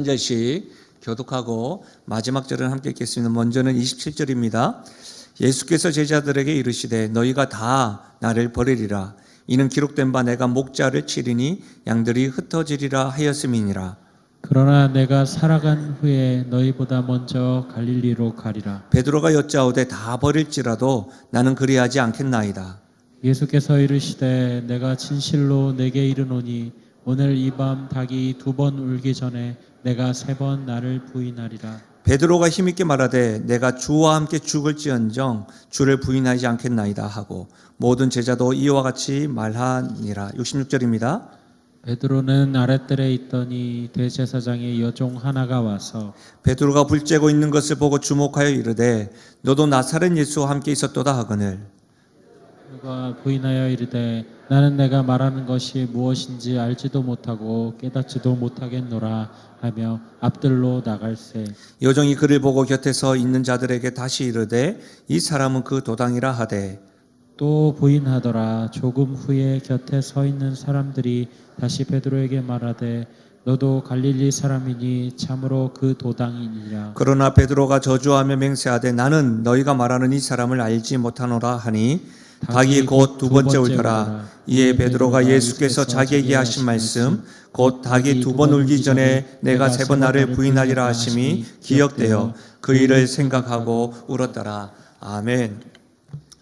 절씩 교독하고 마지막 절은 함께 읽겠습니다. 먼저는 27절입니다. 예수께서 제자들에게 이르시되 너희가 다 나를 버리리라. 이는 기록된 바 내가 목자를 치리니 양들이 흩어지리라 하였음이니라. 그러나 내가 살아간 후에 너희보다 먼저 갈릴리로 가리라. 베드로가 여짜오되 다 버릴지라도 나는 그리하지 않겠나이다. 예수께서 이르시되 내가 진실로 내게 이르노니 오늘 이 밤 닭이 2번 울기 전에 내가 3번 나를 부인하리라. 베드로가 힘있게 말하되 내가 주와 함께 죽을지언정 주를 부인하지 않겠나이다 하고 모든 제자도 이와 같이 말하니라. 66절입니다. 베드로는 아랫뜰에 있더니 대제사장의 여종 하나가 와서 베드로가 불 쬐고 있는 것을 보고 주목하여 이르되 너도 나사렛 예수와 함께 있었도다 하거늘 그가 부인하여 이르되 나는 내가 말하는 것이 무엇인지 알지도 못하고 깨닫지도 못하겠노라 하며 앞뜰로 나갈새. 여종이 그를 보고 곁에 서 있는 자들에게 다시 이르되 이 사람은 그 도당이라 하되 또 부인하더라. 조금 후에 곁에 서 있는 사람들이 다시 베드로에게 말하되 너도 갈릴리 사람이니 참으로 그 도당이니라. 그러나 베드로가 저주하며 맹세하되 나는 너희가 말하는 이 사람을 알지 못하노라 하니 닭이 곧 2번째 울더라. 이에 베드로가 예수께서 자기에게 하신 말씀 곧 닭이 2번 울기 전에 내가 3번 나를 부인하리라 하심이 기억되어 그 일을 생각하고 울었더라. 아멘.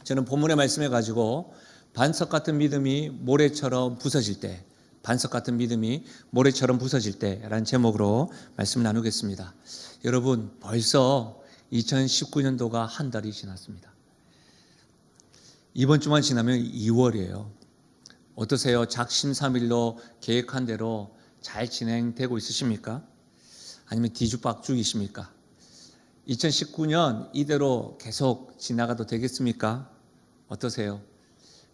저는 본문의 말씀을 가지고 반석 같은 믿음이 모래처럼 부서질 때, 반석 같은 믿음이 모래처럼 부서질 때라는 제목으로 말씀을 나누겠습니다. 여러분, 벌써 2019년도가 한 달이 지났습니다. 이번 주만 지나면 2월이에요. 어떠세요? 작심삼일로 계획한 대로 잘 진행되고 있으십니까? 아니면 뒤죽박죽이십니까? 2019년 이대로 계속 지나가도 되겠습니까? 어떠세요?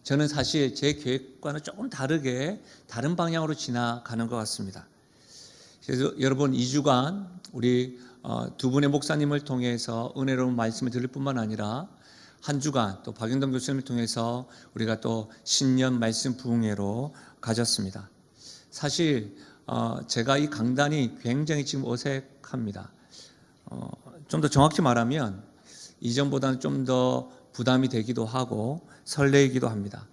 저는 사실 제 계획과는 조금 다르게 다른 방향으로 지나가는 것 같습니다. 그래서 여러분 2주간 우리 두 분의 목사님을 통해서 은혜로운 말씀을 들을 뿐만 아니라 한 주간 또 박영동 교수님을 통해서 우리가 또 신년 말씀 부흥회로 가졌습니다. 사실 제가 이 강단이 굉장히 지금 어색합니다. 좀 더 정확히 말하면 이전보다는 좀 더 부담이 되기도 하고 설레이기도 합니다.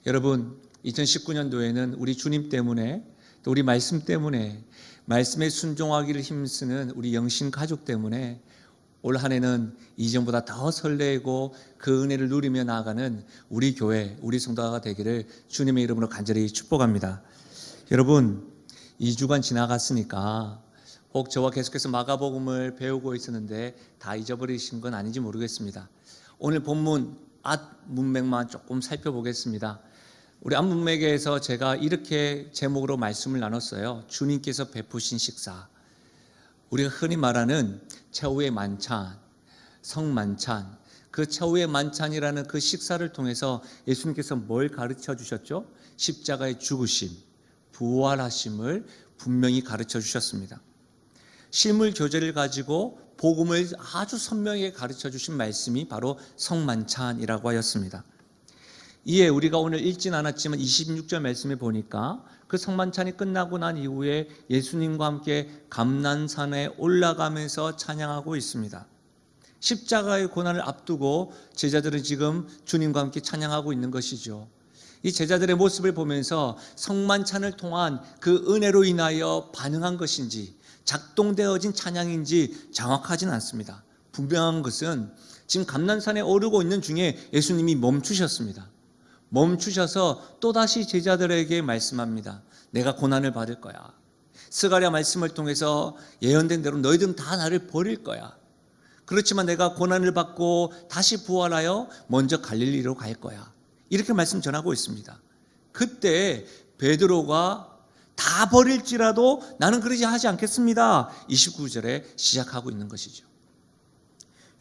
여러분 2019년도에는 우리 주님 때문에 또 우리 말씀 때문에 말씀에 순종하기를 힘쓰는 우리 영신 가족 때문에 올 한 해는 이전보다 더 설레고 그 은혜를 누리며 나아가는 우리 교회, 우리 성도가 되기를 주님의 이름으로 간절히 축복합니다. 여러분 2주간 지나갔으니까 혹 저와 계속해서 마가복음을 배우고 있었는데 다 잊어버리신 건 아닌지 모르겠습니다. 오늘 본문 앞 문맥만 조금 살펴보겠습니다. 우리 앞 문맥에서 제가 이렇게 제목으로 말씀을 나눴어요. 주님께서 베푸신 식사. 우리가 흔히 말하는 최후의 만찬, 성만찬, 그 최후의 만찬이라는 그 식사를 통해서 예수님께서 뭘 가르쳐 주셨죠? 십자가의 죽으심, 부활하심을 분명히 가르쳐 주셨습니다. 실물 교제를 가지고 복음을 아주 선명하게 가르쳐 주신 말씀이 바로 성만찬이라고 하였습니다. 이에 우리가 오늘 읽진 않았지만 26절 말씀에 보니까 그 성만찬이 끝나고 난 이후에 예수님과 함께 감난산에 올라가면서 찬양하고 있습니다. 십자가의 고난을 앞두고 제자들은 지금 주님과 함께 찬양하고 있는 것이죠. 이 제자들의 모습을 보면서 성만찬을 통한 그 은혜로 인하여 반응한 것인지 작동되어진 찬양인지 정확하진 않습니다. 분명한 것은 지금 감난산에 오르고 있는 중에 예수님이 멈추셨습니다. 멈추셔서 또다시 제자들에게 말씀합니다. 내가 고난을 받을 거야. 스가랴 말씀을 통해서 예언된 대로 너희들은 다 나를 버릴 거야. 그렇지만 내가 고난을 받고 다시 부활하여 먼저 갈릴리로 갈 거야. 이렇게 말씀 전하고 있습니다. 그때 베드로가 다 버릴지라도 나는 그러지 하지 않겠습니다. 29절에 시작하고 있는 것이죠.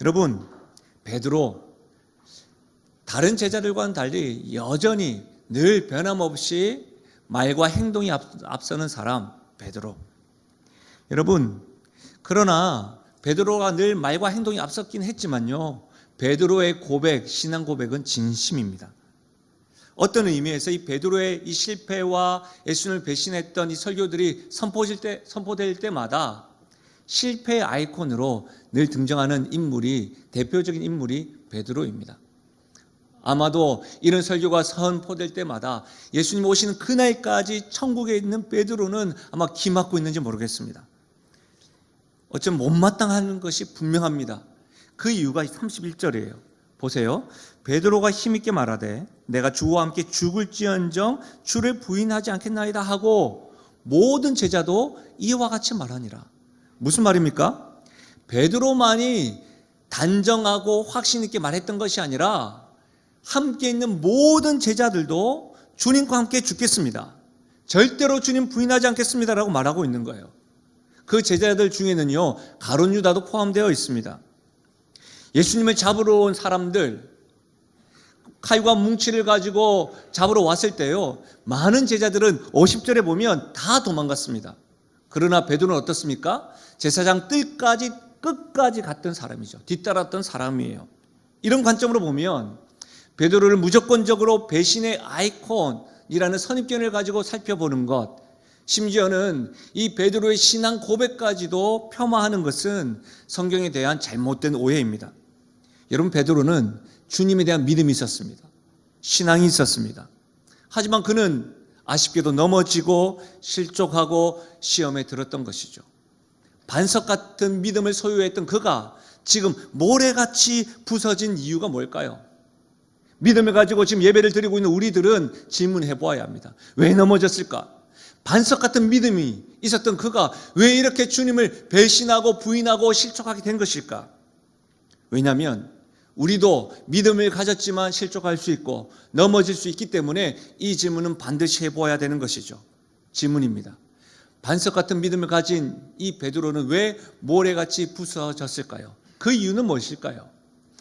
여러분, 베드로 다른 제자들과는 달리 여전히 늘 변함없이 말과 행동이 앞서는 사람 베드로. 여러분, 그러나 베드로가 늘 말과 행동이 앞섰긴 했지만요, 베드로의 고백, 신앙 고백은 진심입니다. 어떤 의미에서 이 베드로의 이 실패와 예수님을 배신했던 이 설교들이 선포될 때마다 실패의 아이콘으로 늘 등장하는 인물이, 대표적인 인물이 베드로입니다. 아마도 이런 설교가 선포될 때마다 예수님 오시는 그날까지 천국에 있는 베드로는 아마 기막고 있는지 모르겠습니다. 어쩜 못마땅한 것이 분명합니다. 그 이유가 31절이에요. 보세요. 베드로가 힘있게 말하되 내가 주와 함께 죽을지언정 주를 부인하지 않겠나이다 하고 모든 제자도 이와 같이 말하니라. 무슨 말입니까? 베드로만이 단정하고 확신 있게 말했던 것이 아니라 함께 있는 모든 제자들도 주님과 함께 죽겠습니다, 절대로 주님 부인하지 않겠습니다라고 말하고 있는 거예요. 그 제자들 중에는요, 가룟 유다도 포함되어 있습니다. 예수님을 잡으러 온 사람들, 칼과 뭉치를 가지고 잡으러 왔을 때요, 많은 제자들은 50절에 보면 다 도망갔습니다. 그러나 베드로는 어떻습니까? 제사장 뜰까지 끝까지 갔던 사람이죠. 뒤따랐던 사람이에요. 이런 관점으로 보면 베드로를 무조건적으로 배신의 아이콘이라는 선입견을 가지고 살펴보는 것, 심지어는 이 베드로의 신앙 고백까지도 폄하하는 것은 성경에 대한 잘못된 오해입니다. 여러분, 베드로는 주님에 대한 믿음이 있었습니다. 신앙이 있었습니다. 하지만 그는 아쉽게도 넘어지고 실족하고 시험에 들었던 것이죠. 반석 같은 믿음을 소유했던 그가 지금 모래같이 부서진 이유가 뭘까요? 믿음을 가지고 지금 예배를 드리고 있는 우리들은 질문해 보아야 합니다. 왜 넘어졌을까? 반석 같은 믿음이 있었던 그가 왜 이렇게 주님을 배신하고 부인하고 실족하게 된 것일까? 왜냐하면 우리도 믿음을 가졌지만 실족할 수 있고 넘어질 수 있기 때문에 이 질문은 반드시 해보아야 되는 것이죠. 질문입니다. 반석 같은 믿음을 가진 이 베드로는 왜 모래같이 부서졌을까요? 그 이유는 무엇일까요?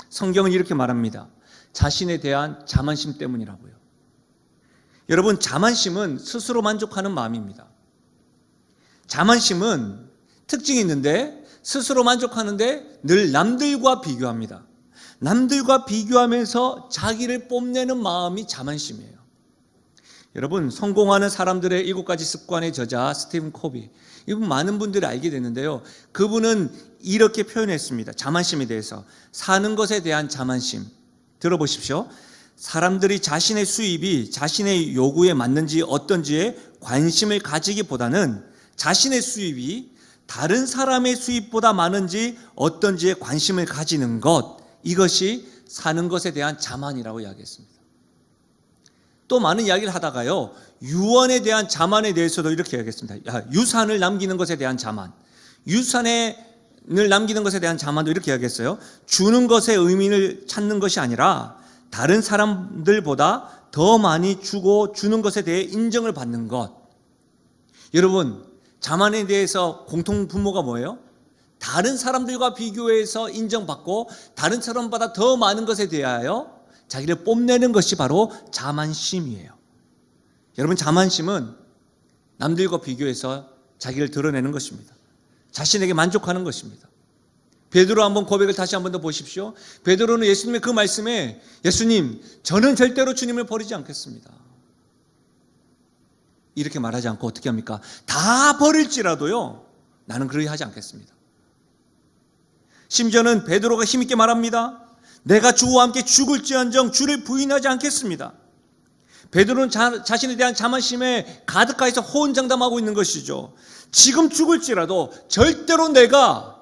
성경은 이렇게 말합니다. 자신에 대한 자만심 때문이라고요. 여러분, 자만심은 스스로 만족하는 마음입니다. 자만심은 특징이 있는데 스스로 만족하는데 늘 남들과 비교합니다. 남들과 비교하면서 자기를 뽐내는 마음이 자만심이에요. 여러분, 성공하는 사람들의 7가지 습관의 저자 스티븐 코비, 이분 많은 분들이 알게 됐는데요, 그분은 이렇게 표현했습니다. 자만심에 대해서. 사는 것에 대한 자만심. 들어보십시오. 사람들이 자신의 수입이 자신의 요구에 맞는지 어떤지에 관심을 가지기보다는 자신의 수입이 다른 사람의 수입보다 많은지 어떤지에 관심을 가지는 것, 이것이 사는 것에 대한 자만이라고 이야기했습니다. 또 많은 이야기를 하다가요, 유언에 대한 자만에 대해서도 이렇게 이야기했습니다. 유산을 남기는 것에 대한 자만, 유산을 남기는 것에 대한 자만도 이렇게 이야기했어요. 주는 것의 의미를 찾는 것이 아니라 다른 사람들보다 더 많이 주고 주는 것에 대해 인정을 받는 것. 여러분, 자만에 대해서 공통 분모가 뭐예요? 다른 사람들과 비교해서 인정받고 다른 사람보다 더 많은 것에 대하여 자기를 뽐내는 것이 바로 자만심이에요. 여러분, 자만심은 남들과 비교해서 자기를 드러내는 것입니다. 자신에게 만족하는 것입니다. 베드로 한번 고백을 다시 한번 더 보십시오. 베드로는 예수님의 그 말씀에, 예수님, 저는 절대로 주님을 버리지 않겠습니다, 이렇게 말하지 않고 어떻게 합니까? 다 버릴지라도요, 나는 그러지 하지 않겠습니다. 심지어는 베드로가 힘있게 말합니다. 내가 주와 함께 죽을지언정 주를 부인하지 않겠습니다. 베드로는 자신에 대한 자만심에 가득하여서 호언장담하고 있는 것이죠. 지금 죽을지라도 절대로 내가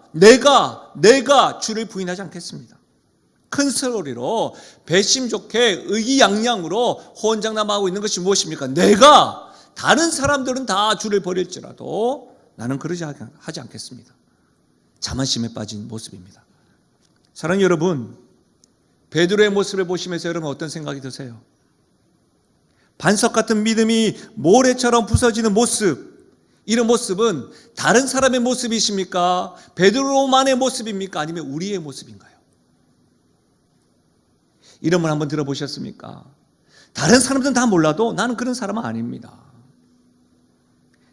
주를 부인하지 않겠습니다. 큰 소리로 배심 좋게 의기양양으로 호언장담하고 있는 것이 무엇입니까? 내가, 다른 사람들은 다 주를 버릴지라도 나는 그러지 하지 않겠습니다. 자만심에 빠진 모습입니다. 사랑하는 여러분, 베드로의 모습을 보시면서 여러분 어떤 생각이 드세요? 반석 같은 믿음이 모래처럼 부서지는 모습, 이런 모습은 다른 사람의 모습이십니까? 베드로만의 모습입니까? 아니면 우리의 모습인가요? 이름을 한번 들어보셨습니까? 다른 사람들은 다 몰라도 나는 그런 사람은 아닙니다.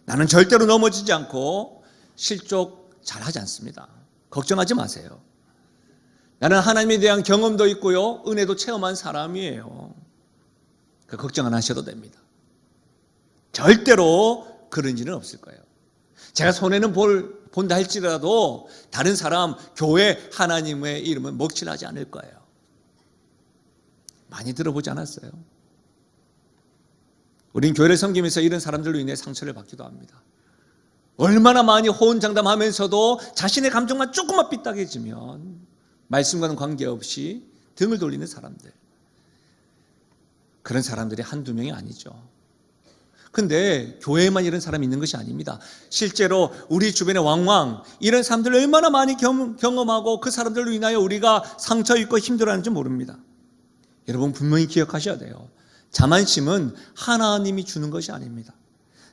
나는 절대로 넘어지지 않고 실족 잘하지 않습니다. 걱정하지 마세요. 나는 하나님에 대한 경험도 있고요, 은혜도 체험한 사람이에요. 걱정 안 하셔도 됩니다. 절대로 그런 일은 없을 거예요. 제가 손해는 볼 본다 할지라도 다른 사람, 교회, 하나님의 이름은 먹칠하지 않을 거예요. 많이 들어보지 않았어요? 우린 교회를 섬기면서 이런 사람들로 인해 상처를 받기도 합니다. 얼마나 많이 호언장담하면서도 자신의 감정만 조금만 삐딱해지면 말씀과는 관계없이 등을 돌리는 사람들. 그런 사람들이 한두 명이 아니죠. 근데 교회에만 이런 사람이 있는 것이 아닙니다. 실제로 우리 주변에 왕왕 이런 사람들을 얼마나 많이 경험하고 그 사람들로 인하여 우리가 상처 입고 힘들어하는지 모릅니다. 여러분 분명히 기억하셔야 돼요. 자만심은 하나님이 주는 것이 아닙니다.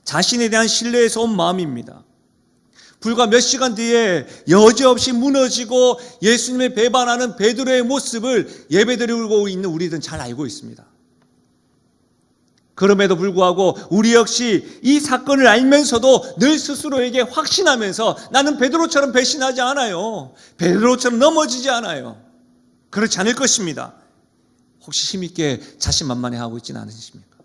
자신에 대한 신뢰에서 온 마음입니다. 불과 몇 시간 뒤에 여지없이 무너지고 예수님을 배반하는 베드로의 모습을 예배드리고 있는 우리들은 잘 알고 있습니다. 그럼에도 불구하고 우리 역시 이 사건을 알면서도 늘 스스로에게 확신하면서 나는 베드로처럼 배신하지 않아요. 베드로처럼 넘어지지 않아요. 그렇지 않을 것입니다. 혹시 힘있게 자신만만해하고 있지는 않으십니까?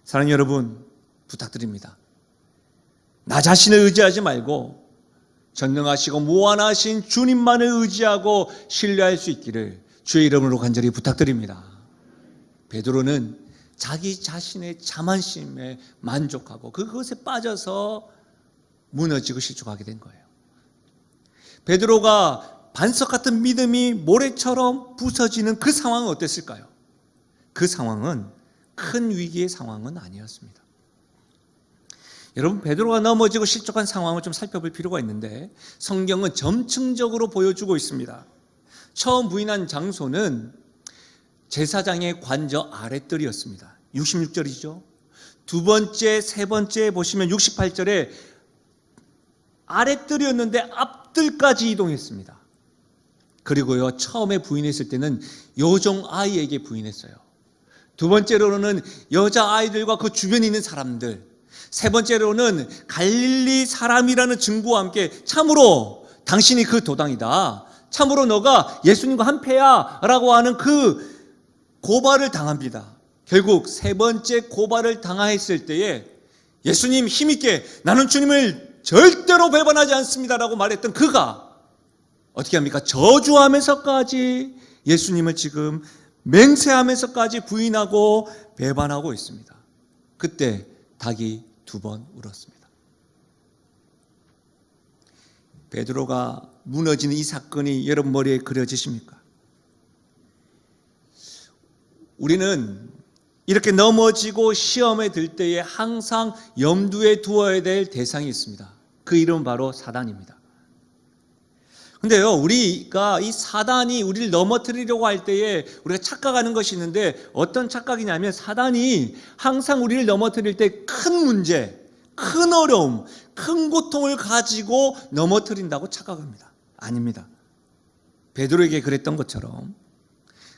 사랑하는 여러분, 부탁드립니다. 나 자신을 의지하지 말고 전능하시고 무한하신 주님만을 의지하고 신뢰할 수 있기를 주의 이름으로 간절히 부탁드립니다. 베드로는 자기 자신의 자만심에 만족하고 그것에 빠져서 무너지고 실족하게 된 거예요. 베드로가 반석 같은 믿음이 모래처럼 부서지는 그 상황은 어땠을까요? 그 상황은 큰 위기의 상황은 아니었습니다. 여러분, 베드로가 넘어지고 실족한 상황을 좀 살펴볼 필요가 있는데 성경은 점층적으로 보여주고 있습니다. 처음 부인한 장소는 제사장의 관저 아랫뜰이었습니다. 66절이죠. 두 번째, 세 번째 보시면 68절에 아랫뜰이었는데 앞뜰까지 이동했습니다. 그리고요, 처음에 부인했을 때는 여종 아이에게 부인했어요. 두 번째로는 여자아이들과 그 주변에 있는 사람들, 세 번째로는 갈릴리 사람이라는 증거와 함께 참으로 당신이 그 도당이다, 참으로 너가 예수님과 한패야 라고 하는 그 고발을 당합니다. 결국 세 번째 고발을 당했을 때에 예수님 힘있게 나는 주님을 절대로 배반하지 않습니다 라고 말했던 그가 어떻게 합니까? 저주하면서까지 예수님을 지금 맹세하면서까지 부인하고 배반하고 있습니다. 그때 닭이 2번 울었습니다. 베드로가 무너지는 이 사건이 여러분 머리에 그려지십니까? 우리는 이렇게 넘어지고 시험에 들 때에 항상 염두에 두어야 될 대상이 있습니다. 그 이름은 바로 사단입니다. 근데요, 우리가 이 사단이 우리를 넘어뜨리려고 할 때에 우리가 착각하는 것이 있는데 어떤 착각이냐면 사단이 항상 우리를 넘어뜨릴 때 큰 문제, 큰 어려움, 큰 고통을 가지고 넘어뜨린다고 착각합니다. 아닙니다. 베드로에게 그랬던 것처럼,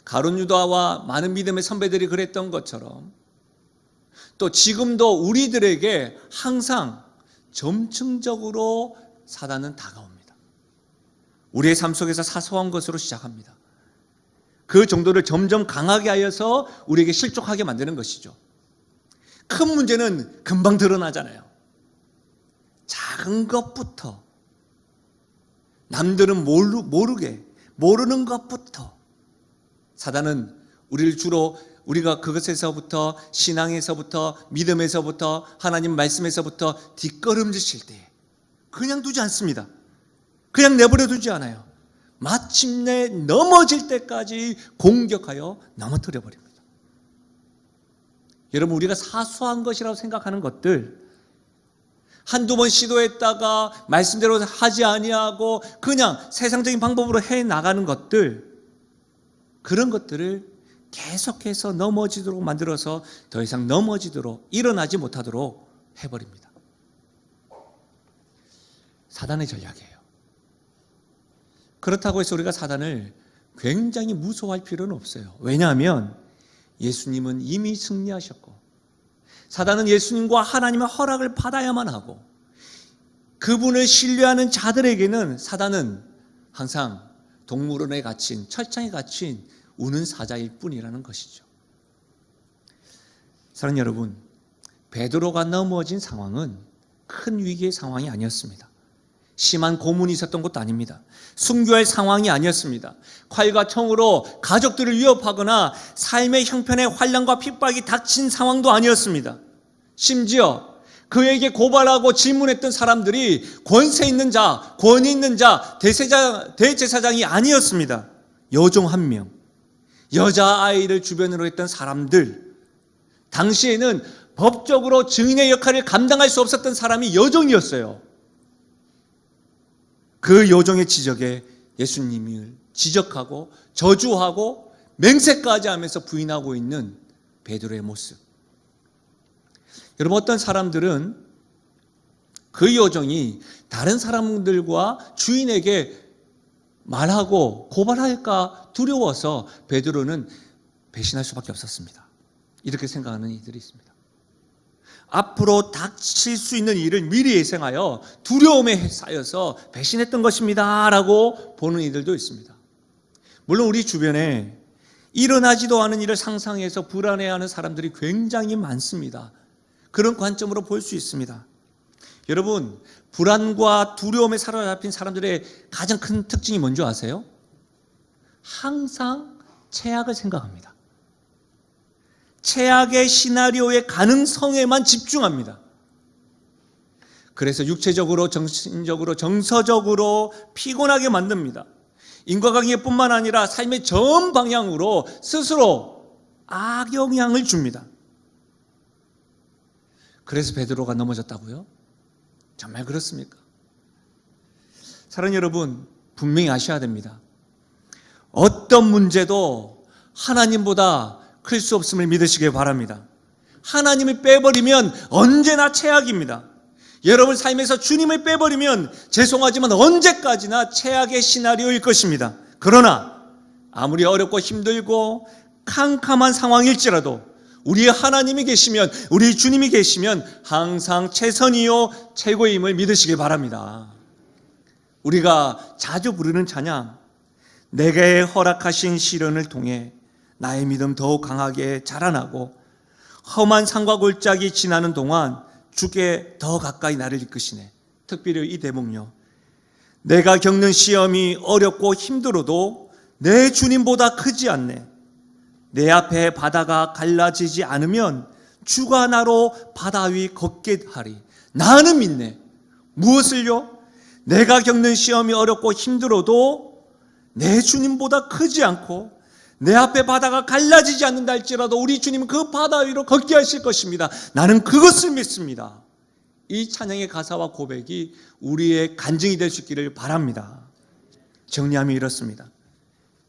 가룟 유다와 많은 믿음의 선배들이 그랬던 것처럼, 또 지금도 우리들에게 항상 점층적으로 사단은 다가옵니다. 우리의 삶 속에서 사소한 것으로 시작합니다. 그 정도를 점점 강하게 하여서 우리에게 실족하게 만드는 것이죠. 큰 문제는 금방 드러나잖아요. 작은 것부터, 남들은 모르는 것부터 사단은 우리를 주로 우리가 그것에서부터, 신앙에서부터, 믿음에서부터, 하나님 말씀에서부터 뒷걸음질 때 그냥 두지 않습니다. 그냥 내버려 두지 않아요. 마침내 넘어질 때까지 공격하여 넘어뜨려 버립니다. 여러분, 우리가 사소한 것이라고 생각하는 것들, 한두 번 시도했다가 말씀대로 하지 아니하고 그냥 세상적인 방법으로 해 나가는 것들, 그런 것들을 계속해서 넘어지도록 만들어서 더 이상 넘어지도록, 일어나지 못하도록 해버립니다. 사단의 전략이에요. 그렇다고 해서 우리가 사단을 굉장히 무서워할 필요는 없어요. 왜냐하면 예수님은 이미 승리하셨고, 사단은 예수님과 하나님의 허락을 받아야만 하고, 그분을 신뢰하는 자들에게는 사단은 항상 동물원에 갇힌, 철창에 갇힌 우는 사자일 뿐이라는 것이죠. 사랑하는 여러분, 베드로가 넘어진 상황은 큰 위기의 상황이 아니었습니다. 심한 고문이 있었던 것도 아닙니다. 순교할 상황이 아니었습니다. 칼과 총으로 가족들을 위협하거나 삶의 형편에 환난과 핍박이 닥친 상황도 아니었습니다. 심지어 그에게 고발하고 질문했던 사람들이 권세 있는 자, 권위 있는 자, 대제사장이 아니었습니다. 여종 한 명, 여자아이를 주변으로 했던 사람들, 당시에는 법적으로 증인의 역할을 감당할 수 없었던 사람이 여종이었어요. 그 여종의 지적에 예수님을 지적하고 저주하고 맹세까지 하면서 부인하고 있는 베드로의 모습. 여러분, 어떤 사람들은 그 여종이 다른 사람들과 주인에게 말하고 고발할까 두려워서 베드로는 배신할 수밖에 없었습니다. 이렇게 생각하는 이들이 있습니다. 앞으로 닥칠 수 있는 일을 미리 예상하여 두려움에 쌓여서 배신했던 것입니다 라고 보는 이들도 있습니다. 물론 우리 주변에 일어나지도 않은 일을 상상해서 불안해하는 사람들이 굉장히 많습니다. 그런 관점으로 볼 수 있습니다. 여러분, 불안과 두려움에 사로잡힌 사람들의 가장 큰 특징이 뭔지 아세요? 항상 최악을 생각합니다. 최악의 시나리오의 가능성에만 집중합니다. 그래서 육체적으로, 정신적으로, 정서적으로 피곤하게 만듭니다. 인과관계뿐만 아니라 삶의 전 방향으로 스스로 악영향을 줍니다. 그래서 베드로가 넘어졌다고요? 정말 그렇습니까? 사랑하는 여러분, 분명히 아셔야 됩니다. 어떤 문제도 하나님보다 클 수 없음을 믿으시길 바랍니다. 하나님을 빼버리면 언제나 최악입니다. 여러분 삶에서 주님을 빼버리면 죄송하지만 언제까지나 최악의 시나리오일 것입니다. 그러나 아무리 어렵고 힘들고 캄캄한 상황일지라도 우리의 하나님이 계시면, 우리 주님이 계시면 항상 최선이요 최고임을 믿으시길 바랍니다. 우리가 자주 부르는 찬양, 내게 허락하신 시련을 통해 나의 믿음 더욱 강하게 자라나고 험한 산과 골짜기 지나는 동안 주께 더 가까이 나를 이끄시네. 특별히 이 대목요. 내가 겪는 시험이 어렵고 힘들어도 내 주님보다 크지 않네. 내 앞에 바다가 갈라지지 않으면 주가 나로 바다 위 걷게 하리. 나는 믿네. 무엇을요? 내가 겪는 시험이 어렵고 힘들어도 내 주님보다 크지 않고 내 앞에 바다가 갈라지지 않는다 할지라도 우리 주님은 그 바다 위로 걷게 하실 것입니다. 나는 그것을 믿습니다. 이 찬양의 가사와 고백이 우리의 간증이 될 수 있기를 바랍니다. 정리하면 이렇습니다.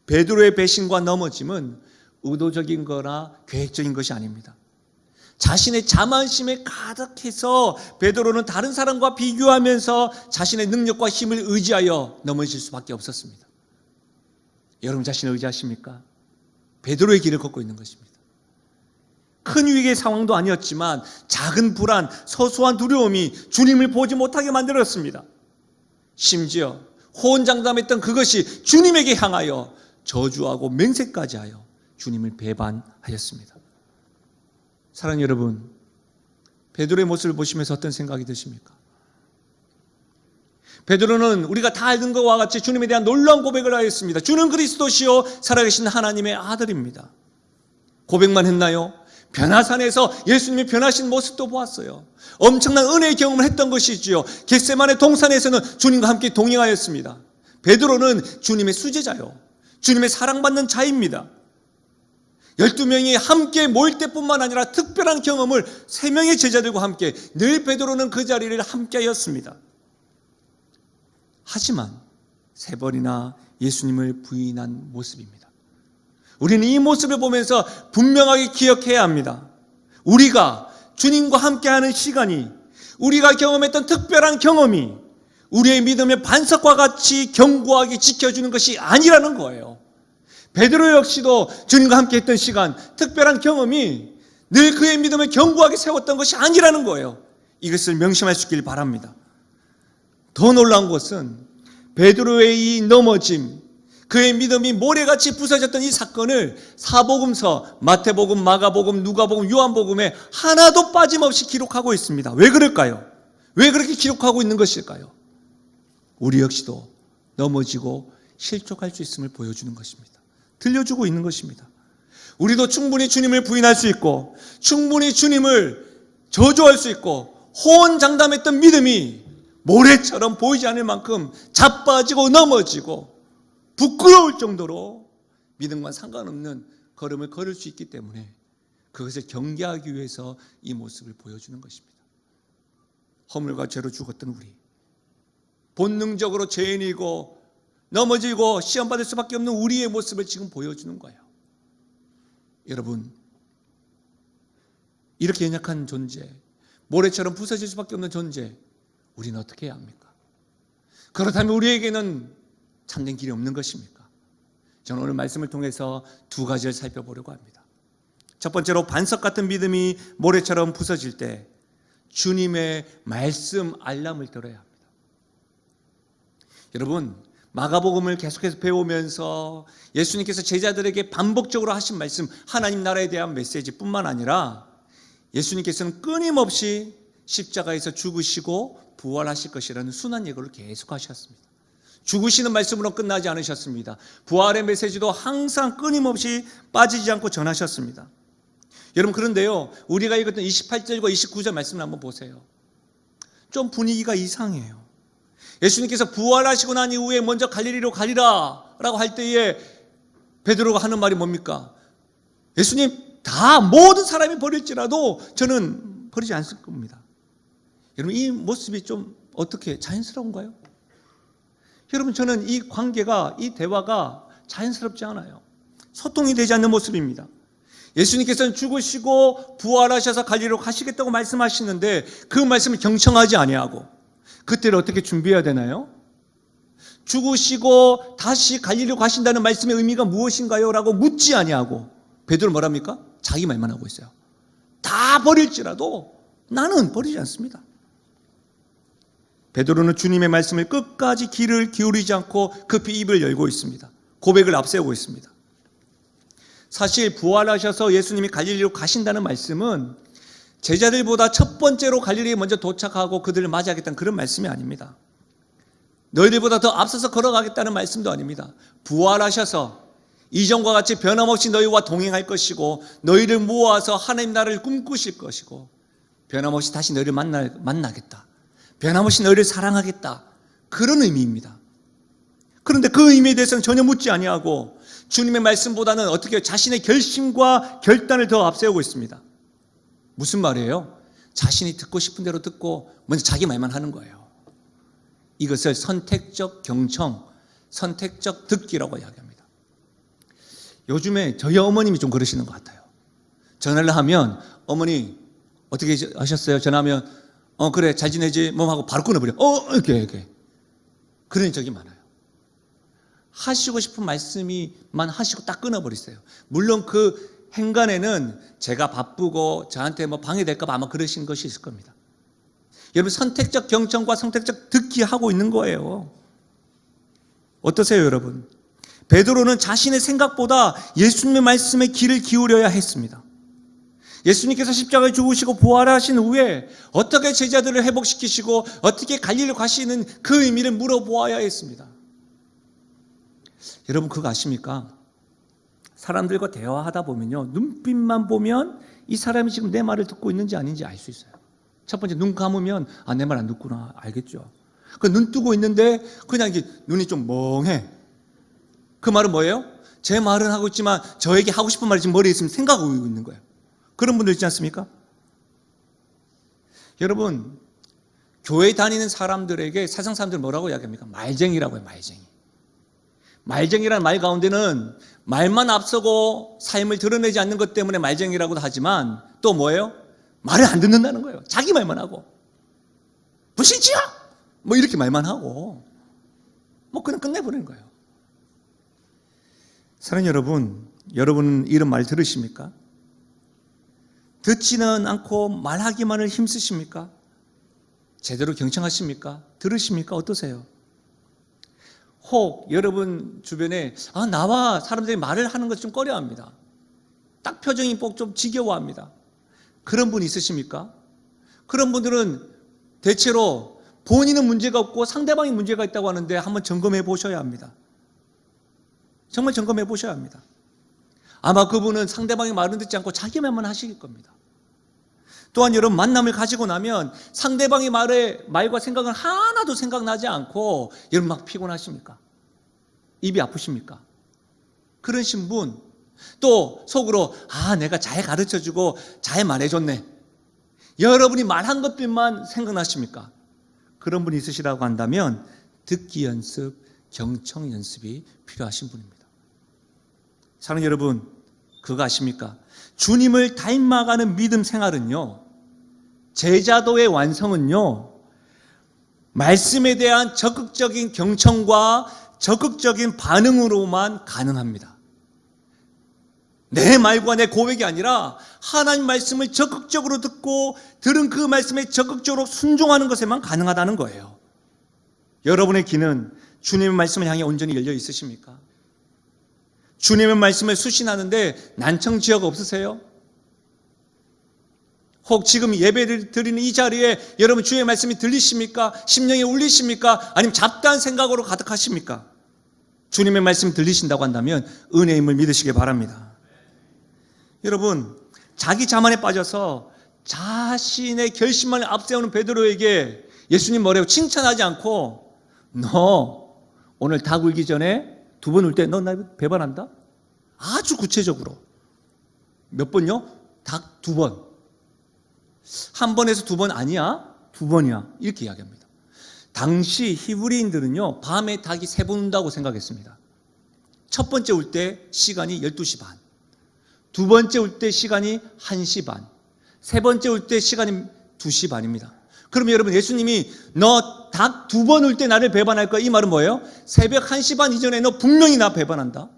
베드로의 배신과 넘어짐은 의도적인 거나 계획적인 것이 아닙니다. 자신의 자만심에 가득해서 베드로는 다른 사람과 비교하면서 자신의 능력과 힘을 의지하여 넘어질 수밖에 없었습니다. 여러분 자신을 의지하십니까? 베드로의 길을 걷고 있는 것입니다. 큰 위기의 상황도 아니었지만 작은 불안, 소소한 두려움이 주님을 보지 못하게 만들었습니다. 심지어 호언장담했던 그것이 주님에게 향하여 저주하고 맹세까지 하여 주님을 배반하였습니다. 사랑하는 여러분, 베드로의 모습을 보시면서 어떤 생각이 드십니까? 베드로는 우리가 다 알던 것과 같이 주님에 대한 놀라운 고백을 하였습니다. 주는 그리스도시요 살아계신 하나님의 아들입니다. 고백만 했나요? 변화산에서 예수님이 변하신 모습도 보았어요. 엄청난 은혜의 경험을 했던 것이지요. 겟세마네 동산에서는 주님과 함께 동행하였습니다. 베드로는 주님의 수제자요, 주님의 사랑받는 자입니다. 12명이 함께 모일 때뿐만 아니라 특별한 경험을 3명의 제자들과 함께 늘 베드로는 그 자리를 함께 하였습니다. 하지만 3번이나 예수님을 부인한 모습입니다. 우리는 이 모습을 보면서 분명하게 기억해야 합니다. 우리가 주님과 함께하는 시간이, 우리가 경험했던 특별한 경험이 우리의 믿음의 반석과 같이 견고하게 지켜주는 것이 아니라는 거예요. 베드로 역시도 주님과 함께했던 시간, 특별한 경험이 늘 그의 믿음을 견고하게 세웠던 것이 아니라는 거예요. 이것을 명심할 수 있길 바랍니다. 더 놀라운 것은 베드로의 이 넘어짐, 그의 믿음이 모래같이 부서졌던 이 사건을 사복음서, 마태복음, 마가복음, 누가복음, 요한복음에 하나도 빠짐없이 기록하고 있습니다. 왜 그럴까요? 왜 그렇게 기록하고 있는 것일까요? 우리 역시도 넘어지고 실족할 수 있음을 보여주는 것입니다. 들려주고 있는 것입니다. 우리도 충분히 주님을 부인할 수 있고 충분히 주님을 저주할 수 있고 호언장담했던 믿음이 모래처럼 보이지 않을 만큼 자빠지고 넘어지고 부끄러울 정도로 믿음과 상관없는 걸음을 걸을 수 있기 때문에 그것을 경계하기 위해서 이 모습을 보여주는 것입니다. 허물과 죄로 죽었던 우리, 본능적으로 죄인이고 넘어지고 시험받을 수밖에 없는 우리의 모습을 지금 보여주는 거예요. 여러분, 이렇게 연약한 존재, 모래처럼 부서질 수밖에 없는 존재, 우리는 어떻게 해야 합니까? 그렇다면 우리에게는 참된 길이 없는 것입니까? 저는 오늘 말씀을 통해서 두 가지를 살펴보려고 합니다. 첫 번째로 반석 같은 믿음이 모래처럼 부서질 때 주님의 말씀 알람을 들어야 합니다. 여러분, 마가복음을 계속해서 배우면서 예수님께서 제자들에게 반복적으로 하신 말씀, 하나님 나라에 대한 메시지뿐만 아니라 예수님께서는 끊임없이 십자가에서 죽으시고 부활하실 것이라는 순환 예고를 계속 하셨습니다. 죽으시는 말씀으로 끝나지 않으셨습니다. 부활의 메시지도 항상 끊임없이 빠지지 않고 전하셨습니다. 여러분, 그런데요, 우리가 읽었던 28절과 29절 말씀을 한번 보세요. 좀 분위기가 이상해요. 예수님께서 부활하시고 난 이후에 먼저 갈릴리로 가리라 라고 할 때에 베드로가 하는 말이 뭡니까? 예수님, 다 모든 사람이 버릴지라도 저는 버리지 않을 겁니다. 여러분, 이 모습이 좀 어떻게 자연스러운가요? 여러분, 저는 이 관계가, 이 대화가 자연스럽지 않아요. 소통이 되지 않는 모습입니다. 예수님께서는 죽으시고 부활하셔서 갈릴리로 가시겠다고 말씀하시는데 그 말씀을 경청하지 아니하고 그때를 어떻게 준비해야 되나요? 죽으시고 다시 갈릴리로 가신다는 말씀의 의미가 무엇인가요? 라고 묻지 아니하고 베드로 뭐랍니까? 자기 말만 하고 있어요. 다 버릴지라도 나는 버리지 않습니다. 베드로는 주님의 말씀을 끝까지 귀를 기울이지 않고 급히 입을 열고 있습니다. 고백을 앞세우고 있습니다. 사실 부활하셔서 예수님이 갈릴리로 가신다는 말씀은 제자들보다 첫 번째로 갈릴리에 먼저 도착하고 그들을 맞이하겠다는 그런 말씀이 아닙니다. 너희들보다 더 앞서서 걸어가겠다는 말씀도 아닙니다. 부활하셔서 이전과 같이 변함없이 너희와 동행할 것이고 너희를 모아서 하나님 나라를 꿈꾸실 것이고 변함없이 다시 너희를 만나겠다. 변함없이 너희를 사랑하겠다. 그런 의미입니다. 그런데 그 의미에 대해서는 전혀 묻지 아니하고 주님의 말씀보다는 어떻게 자신의 결심과 결단을 더 앞세우고 있습니다. 무슨 말이에요? 자신이 듣고 싶은 대로 듣고 먼저 자기 말만 하는 거예요. 이것을 선택적 경청, 선택적 듣기라고 이야기합니다. 요즘에 저희 어머님이 좀 그러시는 것 같아요. 전화를 하면 어머니 어떻게 하셨어요? 전화하면 그래 잘 지내지 뭐 하고 바로 끊어버려. 이렇게 그런 적이 많아요. 하시고 싶은 말씀이만 하시고 딱 끊어버리세요. 물론 그 행간에는 제가 바쁘고 저한테 뭐 방해될까 봐 아마 그러신 것이 있을 겁니다. 여러분, 선택적 경청과 선택적 듣기 하고 있는 거예요. 어떠세요, 여러분? 베드로는 자신의 생각보다 예수님의 말씀에 귀를 기울여야 했습니다. 예수님께서 십자가에 죽으시고 부활하신 후에 어떻게 제자들을 회복시키시고 어떻게 갈릴리로 가시는 그 의미를 물어보아야 했습니다. 여러분, 그거 아십니까? 사람들과 대화하다 보면요, 눈빛만 보면 이 사람이 지금 내 말을 듣고 있는지 아닌지 알 수 있어요. 첫 번째, 눈 감으면 내 말 안 듣구나 알겠죠. 그 눈 뜨고 있는데 그냥 이게 눈이 좀 멍해. 그 말은 뭐예요? 제 말은 하고 있지만 저에게 하고 싶은 말이 지금 머리에 있으면 생각하고 있는 거예요. 그런 분들 있지 않습니까? 여러분, 교회 다니는 사람들에게 세상 사람들 뭐라고 이야기합니까? 말쟁이라고 해요. 말쟁이. 말쟁이라는 말 가운데는 말만 앞서고 삶을 드러내지 않는 것 때문에 말쟁이라고도 하지만 또 뭐예요? 말을 안 듣는다는 거예요. 자기 말만 하고 불신지야! 뭐 이렇게 말만 하고 뭐 그냥 끝내버리는 거예요. 사랑하는 여러분, 여러분은 이런 말 들으십니까? 듣지는 않고 말하기만을 힘쓰십니까? 제대로 경청하십니까? 들으십니까? 어떠세요? 혹 여러분 주변에 나와 사람들이 말을 하는 것 좀 꺼려합니다. 딱 표정이 꼭 좀 지겨워합니다. 그런 분 있으십니까? 그런 분들은 대체로 본인은 문제가 없고 상대방이 문제가 있다고 하는데 한번 점검해 보셔야 합니다. 정말 점검해 보셔야 합니다. 아마 그분은 상대방의 말은 듣지 않고 자기 말만 하실 겁니다. 또한 여러분, 만남을 가지고 나면 상대방의 말과 생각은 하나도 생각나지 않고 여러분 막 피곤하십니까? 입이 아프십니까? 그러신 분, 또 속으로 내가 잘 가르쳐주고 잘 말해줬네, 여러분이 말한 것들만 생각나십니까? 그런 분이 있으시다고 한다면 듣기 연습, 경청 연습이 필요하신 분입니다. 사랑하는 여러분, 그거 아십니까? 주님을 닮아가는 믿음 생활은요, 제자도의 완성은요, 말씀에 대한 적극적인 경청과 적극적인 반응으로만 가능합니다. 내 말과 내 고백이 아니라 하나님 말씀을 적극적으로 듣고 들은 그 말씀에 적극적으로 순종하는 것에만 가능하다는 거예요. 여러분의 귀는 주님의 말씀을 향해 온전히 열려 있으십니까? 주님의 말씀을 수신하는데 난청 지역 없으세요? 혹 지금 예배를 드리는 이 자리에 여러분 주의 말씀이 들리십니까? 심령에 울리십니까? 아니면 잡다한 생각으로 가득하십니까? 주님의 말씀 들리신다고 한다면 은혜의 힘을 믿으시기 바랍니다. 여러분, 자기 자만에 빠져서 자신의 결심만을 앞세우는 베드로에게 예수님 뭐래요? 칭찬하지 않고 너 오늘 닭 울기 전에 2번 울 때 너 나 배반한다? 아주 구체적으로. 몇 번요? 닭 2번. 한 번에서 2번 아니야? 2번이야. 이렇게 이야기합니다. 당시 히브리인들은요, 밤에 닭이 3번 운다고 생각했습니다. 첫 번째 울 때 시간이 12시 반, 두 번째 울 때 시간이 1시 반, 세 번째 울 때 시간이 2시 반입니다. 그러면 여러분, 예수님이 너 닭 2번 울 때 나를 배반할 거야, 이 말은 뭐예요? 새벽 1시 반 이전에 너 분명히 나 배반한다.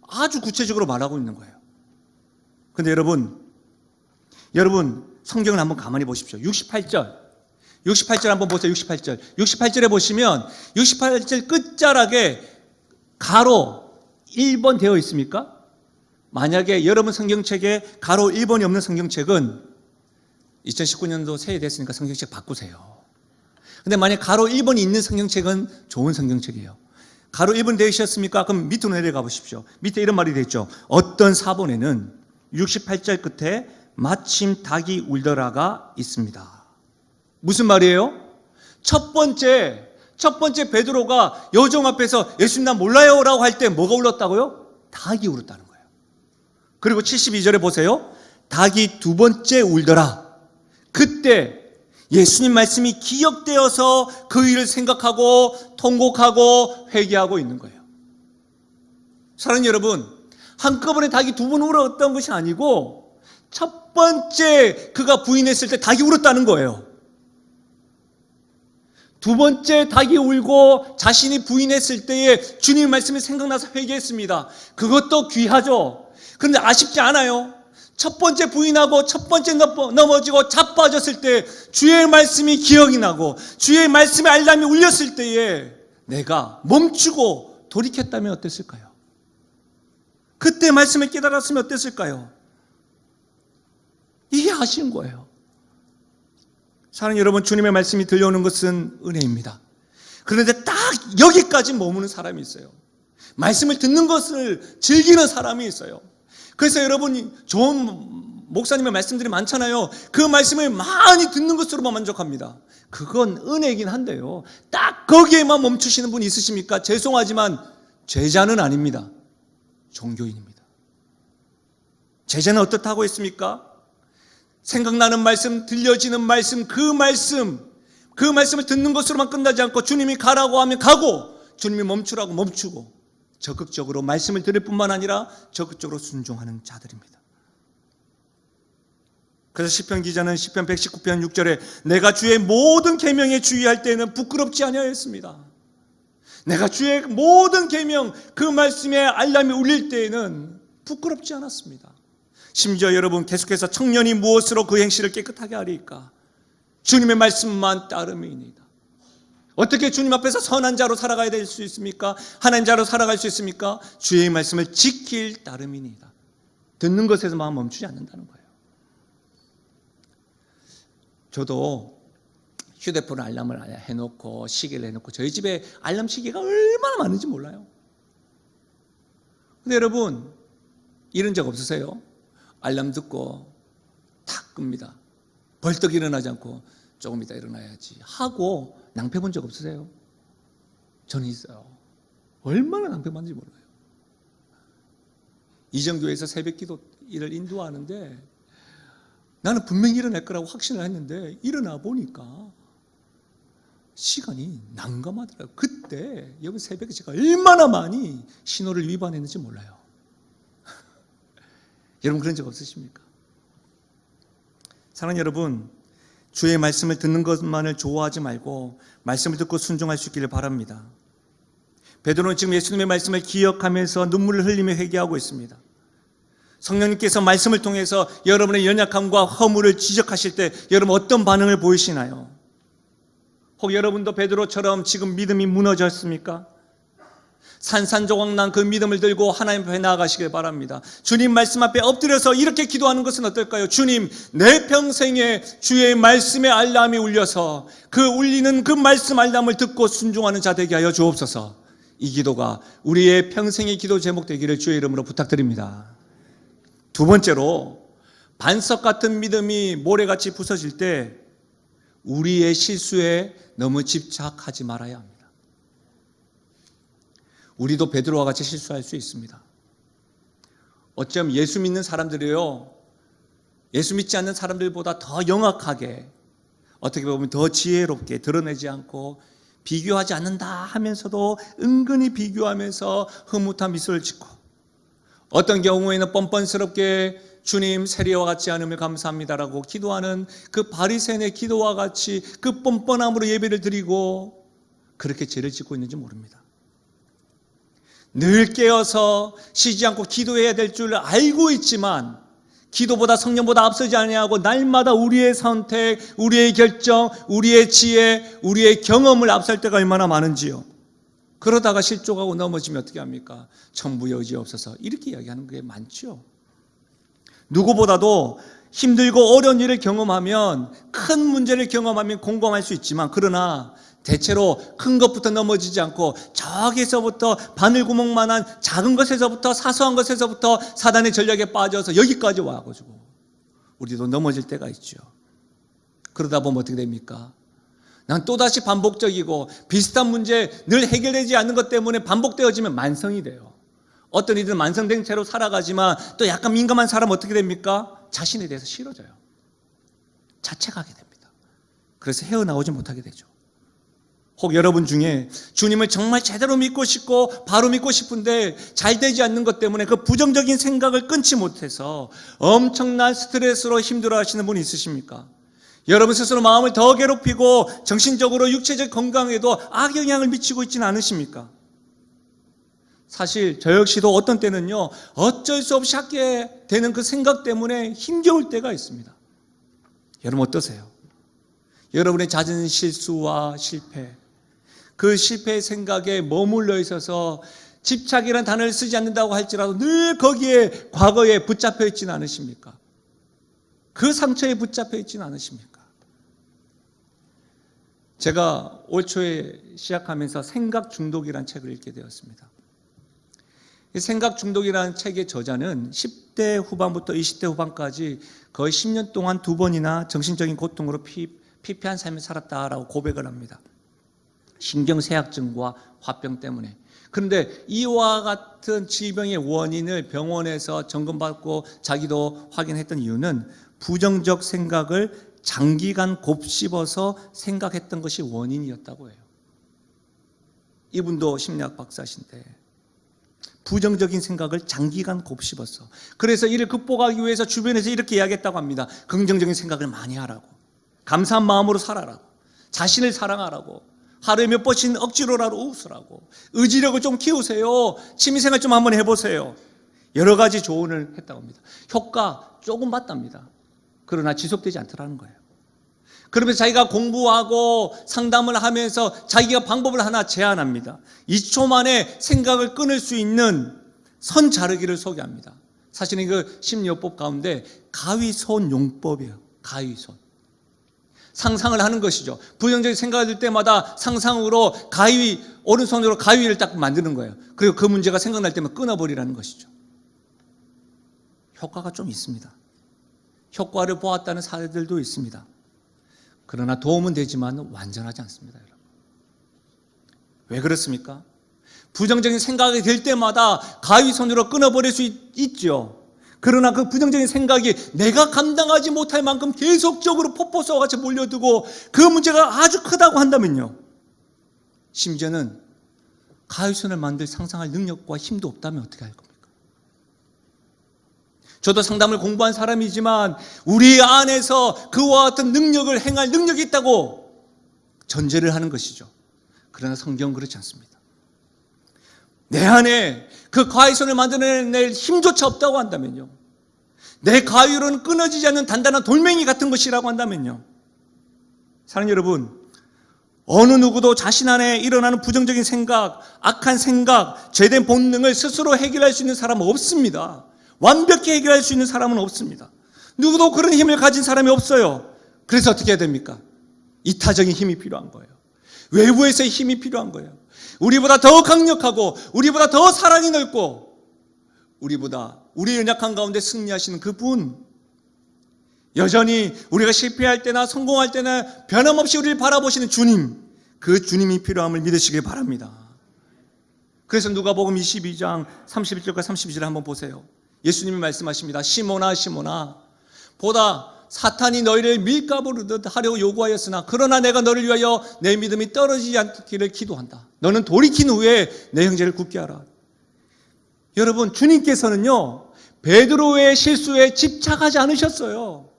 아주 구체적으로 말하고 있는 거예요. 근데 여러분 성경을 한번 가만히 보십시오. 68절 한번 보세요. 68절에 보시면 68절 끝자락에 가로 1번 되어 있습니까? 만약에 여러분 성경책에 가로 1번이 없는 성경책은 2019년도 새해 됐으니까 성경책 바꾸세요. 근데 만약 가로 1번이 있는 성경책은 좋은 성경책이에요. 가로 1번 되셨습니까? 그럼 밑으로 내려가 보십시오. 밑에 이런 말이 되어 있죠. 어떤 사본에는 68절 끝에 마침 닭이 울더라가 있습니다. 무슨 말이에요? 첫 번째 베드로가 여종 앞에서 예수님 나 몰라요 라고 할 때 뭐가 울었다고요? 닭이 울었다는 거예요. 그리고 72절에 보세요. 닭이 2번째 울더라. 그때 예수님 말씀이 기억되어서 그 일을 생각하고 통곡하고 회개하고 있는 거예요. 사랑하는 여러분, 한꺼번에 닭이 2번 울었던 것이 아니고 첫 번째 그가 부인했을 때 닭이 울었다는 거예요. 두 번째 닭이 울고 자신이 부인했을 때에 주님의 말씀이 생각나서 회개했습니다. 그것도 귀하죠. 그런데 아쉽지 않아요. 첫 번째 부인하고 첫 번째 넘어지고 자빠졌을 때 주의 말씀이 기억이 나고 주의 말씀의 알람이 울렸을 때에 내가 멈추고 돌이켰다면 어땠을까요? 그때 말씀을 깨달았으면 어땠을까요? 이게 아쉬운 거예요. 사랑하는 여러분, 주님의 말씀이 들려오는 것은 은혜입니다. 그런데 딱 여기까지 머무는 사람이 있어요. 말씀을 듣는 것을 즐기는 사람이 있어요. 그래서 여러분이 좋은 목사님의 말씀들이 많잖아요. 그 말씀을 많이 듣는 것으로만 만족합니다. 그건 은혜이긴 한데요, 딱 거기에만 멈추시는 분이 있으십니까? 죄송하지만 제자는 아닙니다. 종교인입니다. 제자는 어떻다고 했습니까? 생각나는 말씀, 들려지는 말씀, 그 말씀을 듣는 것으로만 끝나지 않고 주님이 가라고 하면 가고 주님이 멈추라고 멈추고 적극적으로 말씀을 들을 뿐만 아니라 적극적으로 순종하는 자들입니다. 그래서 시편 기자는 시편 119편 6절에 내가 주의 모든 계명에 주의할 때에는 부끄럽지 아니하였습니다. 내가 주의 모든 계명, 그 말씀에 알람이 울릴 때에는 부끄럽지 않았습니다. 심지어 여러분, 계속해서 청년이 무엇으로 그 행실을 깨끗하게 하리까? 주님의 말씀만 따름이니이다. 어떻게 주님 앞에서 선한 자로 살아가야 될 수 있습니까? 하나님 자로 살아갈 수 있습니까? 주의 말씀을 지킬 따름이니이다. 듣는 것에서만 멈추지 않는다는 거예요. 저도 휴대폰 알람을 해놓고 시계를 해놓고 저희 집에 알람 시계가 얼마나 많은지 몰라요. 근데 여러분 이런 적 없으세요? 알람 듣고 탁 끕니다. 벌떡 일어나지 않고 조금 이따 일어나야지 하고 낭패 본 적 없으세요? 저는 있어요. 얼마나 낭패 봤는지 몰라요. 이정교회에서 새벽기도 일을 인도하는데 나는 분명히 일어날 거라고 확신을 했는데 일어나 보니까 시간이 난감하더라고요. 그때 여기 새벽에 제가 얼마나 많이 신호를 위반했는지 몰라요. 여러분 그런 적 없으십니까? 사랑하는 여러분, 주의 말씀을 듣는 것만을 좋아하지 말고 말씀을 듣고 순종할 수 있기를 바랍니다. 베드로는 지금 예수님의 말씀을 기억하면서 눈물을 흘리며 회개하고 있습니다. 성령님께서 말씀을 통해서 여러분의 연약함과 허물을 지적하실 때 여러분 어떤 반응을 보이시나요? 혹 여러분도 베드로처럼 지금 믿음이 무너졌습니까? 산산조각난 그 믿음을 들고 하나님 앞에 나아가시길 바랍니다. 주님 말씀 앞에 엎드려서 이렇게 기도하는 것은 어떨까요? 주님, 내 평생에 주의 말씀의 알람이 울려서 그 울리는 그 말씀 알람을 듣고 순종하는 자 되게 하여 주옵소서. 이 기도가 우리의 평생의 기도 제목 되기를 주의 이름으로 부탁드립니다. 두 번째로, 반석 같은 믿음이 모래같이 부서질 때 우리의 실수에 너무 집착하지 말아야 합니다. 우리도 베드로와 같이 실수할 수 있습니다. 어쩜 예수 믿는 사람들이요, 예수 믿지 않는 사람들보다 더 영악하게, 어떻게 보면 더 지혜롭게 드러내지 않고 비교하지 않는다 하면서도 은근히 비교하면서 흐뭇한 미소를 짓고, 어떤 경우에는 뻔뻔스럽게 주님 세리와 같지 않으며 감사합니다라고 기도하는 그 바리새인의 기도와 같이 그 뻔뻔함으로 예배를 드리고 그렇게 죄를 짓고 있는지 모릅니다. 늘 깨어서 쉬지 않고 기도해야 될 줄 알고 있지만 기도보다 성령보다 앞서지 아니하고 날마다 우리의 선택, 우리의 결정, 우리의 지혜, 우리의 경험을 앞설 때가 얼마나 많은지요. 그러다가 실족하고 넘어지면 어떻게 합니까? 천부의 의지 없어서 이렇게 이야기하는 게 많죠. 누구보다도 힘들고 어려운 일을 경험하면, 큰 문제를 경험하면 공감할 수 있지만, 그러나 대체로 큰 것부터 넘어지지 않고 저기서부터 바늘구멍만한 작은 것에서부터, 사소한 것에서부터 사단의 전략에 빠져서 여기까지 와가지고 우리도 넘어질 때가 있죠. 그러다 보면 어떻게 됩니까? 난 또다시 반복적이고 비슷한 문제 늘 해결되지 않는 것 때문에 반복되어지면 만성이 돼요. 어떤 이들은 만성된 채로 살아가지만 또 약간 민감한 사람은 어떻게 됩니까? 자신에 대해서 싫어져요. 자책하게 됩니다. 그래서 헤어나오지 못하게 되죠. 혹 여러분 중에 주님을 정말 제대로 믿고 싶고 바로 믿고 싶은데 잘 되지 않는 것 때문에 그 부정적인 생각을 끊지 못해서 엄청난 스트레스로 힘들어하시는 분이 있으십니까? 여러분 스스로 마음을 더 괴롭히고 정신적으로 육체적 건강에도 악영향을 미치고 있지는 않으십니까? 사실 저 역시도 어떤 때는요, 어쩔 수 없이 하게 되는 그 생각 때문에 힘겨울 때가 있습니다. 여러분 어떠세요? 여러분의 잦은 실수와 실패, 그 실패의 생각에 머물러 있어서 집착이라는 단어를 쓰지 않는다고 할지라도 늘 거기에 과거에 붙잡혀 있지는 않으십니까? 그 상처에 붙잡혀 있지는 않으십니까? 제가 올 초에 시작하면서 생각 중독이라는 책을 읽게 되었습니다. 이 생각 중독이라는 책의 저자는 10대 후반부터 20대 후반까지 거의 10년 동안 2번이나 정신적인 고통으로 피폐한 삶을 살았다라고 고백을 합니다. 신경쇠약증과 화병 때문에. 그런데 이와 같은 질병의 원인을 병원에서 점검받고 자기도 확인했던 이유는 부정적 생각을 장기간 곱씹어서 생각했던 것이 원인이었다고 해요. 이분도 심리학 박사신데 부정적인 생각을 장기간 곱씹었어. 그래서 이를 극복하기 위해서 주변에서 이렇게 이야기했다고 합니다. 긍정적인 생각을 많이 하라고, 감사한 마음으로 살아라고, 자신을 사랑하라고, 하루에 몇 번씩 억지로라도 웃으라고, 의지력을 좀 키우세요, 취미생활 좀 한번 해보세요. 여러 가지 조언을 했다고 합니다. 효과 조금 봤답니다. 그러나 지속되지 않더라는 거예요. 그러면서 자기가 공부하고 상담을 하면서 자기가 방법을 하나 제안합니다. 2초 만에 생각을 끊을 수 있는 선 자르기를 소개합니다. 사실은 그 심리요법 가운데 가위손 용법이에요. 가위손. 상상을 하는 것이죠. 부정적인 생각이 들 때마다 상상으로 가위, 오른손으로 가위를 딱 만드는 거예요. 그리고 그 문제가 생각날 때만 끊어버리라는 것이죠. 효과가 좀 있습니다. 효과를 보았다는 사례들도 있습니다. 그러나 도움은 되지만 완전하지 않습니다, 여러분. 왜 그렇습니까? 부정적인 생각이 들 때마다 가위손으로 끊어버릴 수 있죠. 그러나 그 부정적인 생각이 내가 감당하지 못할 만큼 계속적으로 폭포수와 같이 몰려들고 그 문제가 아주 크다고 한다면요, 심지어는 가위손을 만들 상상할 능력과 힘도 없다면 어떻게 할 겁니까? 저도 상담을 공부한 사람이지만 우리 안에서 그와 같은 능력을 행할 능력이 있다고 전제를 하는 것이죠. 그러나 성경은 그렇지 않습니다. 내 안에 그 가위손을 만들어낼 힘조차 없다고 한다면요, 내 가위로는 끊어지지 않는 단단한 돌멩이 같은 것이라고 한다면요, 사랑하는 여러분, 어느 누구도 자신 안에 일어나는 부정적인 생각, 악한 생각, 죄된 본능을 스스로 해결할 수 있는 사람은 없습니다. 완벽히 해결할 수 있는 사람은 없습니다. 누구도 그런 힘을 가진 사람이 없어요. 그래서 어떻게 해야 됩니까? 이타적인 힘이 필요한 거예요. 외부에서의 힘이 필요한 거예요. 우리보다 더 강력하고 우리보다 더 사랑이 넓고 우리보다 우리의 연약한 가운데 승리하시는 그분, 여전히 우리가 실패할 때나 성공할 때나 변함없이 우리를 바라보시는 주님, 그 주님이 필요함을 믿으시길 바랍니다. 그래서 누가복음 22장 31절과 32절을 한번 보세요. 예수님이 말씀하십니다. 시몬아 시몬아, 보다 사탄이 너희를 밀가부르듯 하려고 요구하였으나 그러나 내가 너를 위하여 내 믿음이 떨어지지 않기를 기도한다. 너는 돌이킨 후에 내 형제를 굳게 하라. 여러분, 주님께서는요, 베드로의 실수에 집착하지 않으셨어요.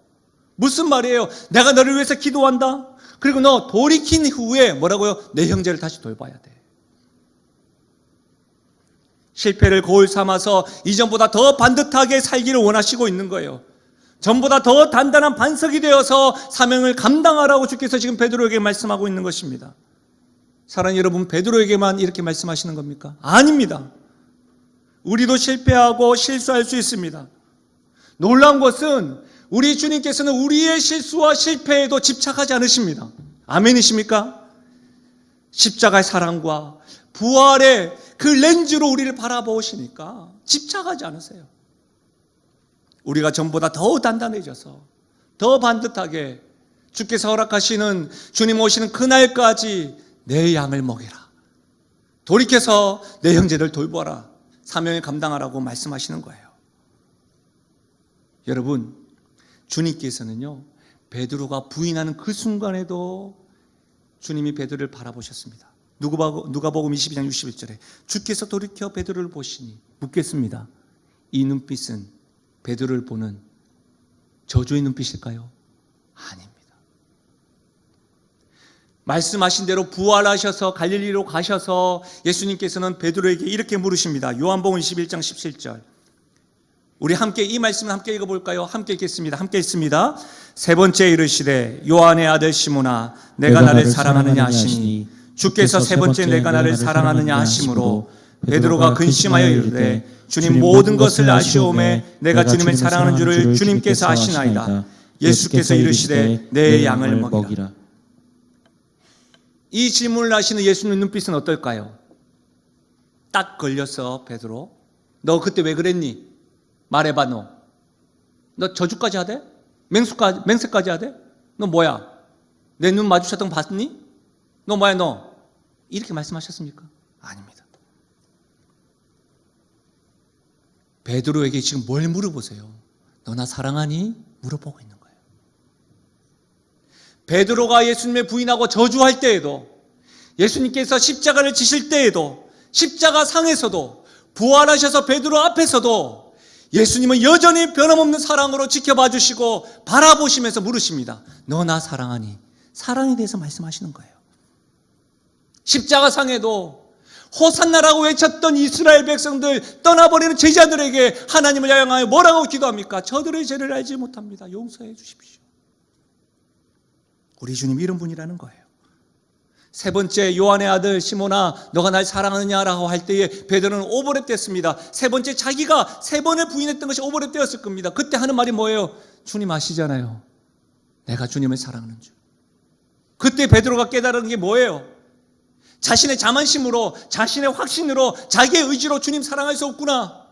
무슨 말이에요? 내가 너를 위해서 기도한다. 그리고 너 돌이킨 후에 뭐라고요? 내 형제를 다시 돌봐야 돼. 실패를 거울 삼아서 이전보다 더 반듯하게 살기를 원하시고 있는 거예요. 전보다 더 단단한 반석이 되어서 사명을 감당하라고 주께서 지금 베드로에게 말씀하고 있는 것입니다. 사랑하는 여러분, 베드로에게만 이렇게 말씀하시는 겁니까? 아닙니다. 우리도 실패하고 실수할 수 있습니다. 놀라운 것은 우리 주님께서는 우리의 실수와 실패에도 집착하지 않으십니다. 아멘이십니까? 십자가의 사랑과 부활의 그 렌즈로 우리를 바라보시니까 집착하지 않으세요. 우리가 전보다 더 단단해져서 더 반듯하게 주께서 허락하시는 주님 오시는 그날까지 내 양을 먹이라, 돌이켜서 내 형제를 돌보라, 사명을 감당하라고 말씀하시는 거예요. 여러분, 주님께서는요, 베드로가 부인하는 그 순간에도 주님이 베드로를 바라보셨습니다. 누가복음 22장 61절에 주께서 돌이켜 베드로를 보시니 묻겠습니다. 이 눈빛은 베드로를 보는 저주의 눈빛일까요? 아닙니다. 말씀하신 대로 부활하셔서 갈릴리로 가셔서 예수님께서는 베드로에게 이렇게 물으십니다. 요한복음 21장 17절. 우리 함께 이 말씀을 함께 읽어볼까요? 함께 읽겠습니다. 함께 읽습니다. 세 번째 이르시되 요한의 아들 시몬아, 내가 나를 사랑하느냐 하시니 주께서 세 번째 내가 나를 사랑하느냐 하심으로 베드로가 근심하여 이르되 주님 모든 것을 아시오매 내가 주님을 사랑하는 줄을 주님께서 아시나이다. 예수께서 이르시되 내 양을 먹이라. 이 질문을 하시는 예수님의 눈빛은 어떨까요? 딱 걸렸어. 베드로, 너 그때 왜 그랬니? 말해봐. 너 저주까지 하대? 맹세까지 하대? 너 뭐야? 내 눈 마주쳤던 거 봤니? 너 뭐야 너? 이렇게 말씀하셨습니까? 아닙니다. 베드로에게 지금 뭘 물어보세요? 너 나 사랑하니? 물어보고 있는 거예요. 베드로가 예수님을 부인하고 저주할 때에도, 예수님께서 십자가를 지실 때에도, 십자가 상에서도, 부활하셔서 베드로 앞에서도 예수님은 여전히 변함없는 사랑으로 지켜봐 주시고 바라보시면서 물으십니다. 너 나 사랑하니? 사랑에 대해서 말씀하시는 거예요. 십자가 상에도 호산나라고 외쳤던 이스라엘 백성들, 떠나버리는 제자들에게 하나님을 향하여 뭐라고 기도합니까? 저들의 죄를 알지 못합니다. 용서해 주십시오. 우리 주님 이런 분이라는 거예요. 세 번째 요한의 아들 시몬아, 너가 날 사랑하느냐라고 할 때에 베드로는 오버랩됐습니다. 세 번째 자기가 세 번을 부인했던 것이 오버랩되었을 겁니다. 그때 하는 말이 뭐예요? 주님 아시잖아요. 내가 주님을 사랑하는 줄. 그때 베드로가 깨달은 게 뭐예요? 자신의 자만심으로, 자신의 확신으로, 자기의 의지로 주님 사랑할 수 없구나.